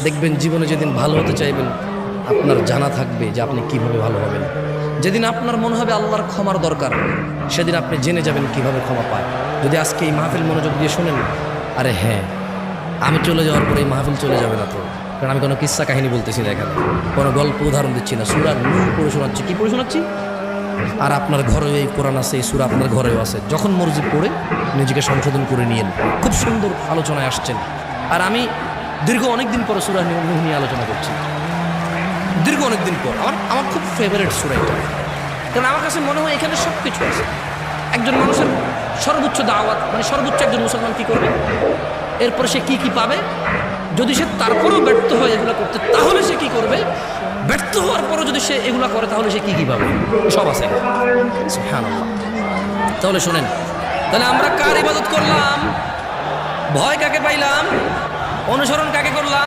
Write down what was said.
দেখবেন জীবনে যেদিন ভালো হতে চাইবেন আপনার জানা থাকবে যে আপনি কিভাবে ভালো হবেন। যেদিন আপনার মনে হবে আল্লাহর ক্ষমার দরকার, সেদিন আপনি জেনে যাবেন কিভাবে ক্ষমা পায়। যদি আজকে এই মাহফিল মনোযোগ দিয়ে শোনেন, আরে হ্যাঁ, আমি চলে যাওয়ার পরে এই মাহফিল চলে যাবে না তো, কারণ আমি কোনো কিস্সা কাহিনী বলতেছি না, এখানে কোনো গল্প উদাহরণ দিচ্ছি না, সূরা নূর পড়ে শোনাচ্ছি। কি পড়ে শোনাচ্ছি? আর আপনার ঘরেও এই কোরআন আছে, এই সূরা আপনার ঘরেও আছে। যখন মর্জি পড়ে নিজেকে সংশোধন করে নিয়েন। খুব সুন্দর আলোচনায় আসছেন। আর আমি দীর্ঘ অনেক দিন পর সূরা নূহ নিয়ে আলোচনা করছি, দীর্ঘ অনেক দিন পর। আমার খুব ফেভারিট সূরা এটা, কারণ আমার কাছে মনে হয় এখানে সব কিছু আছে। একজন মানুষের সর্বোচ্চ দাওয়াত, মানে সর্বোচ্চ একজন মুসলমান কী করবে, এরপরে সে কি পাবে, যদি সে তারপরেও ব্যর্থ হয় এগুলো করতে, তাহলে সে কি করবে, ব্যর্থ হওয়ার পরও যদি সে এগুলো করে তাহলে সে কি পাবে, সব আছে। সুবহানাল্লাহ। তাহলে শোনেন, তাহলে আমরা কার ইবাদত করলাম, ভয় কাকে পাইলাম, অনুসরণ কাকে করলাম?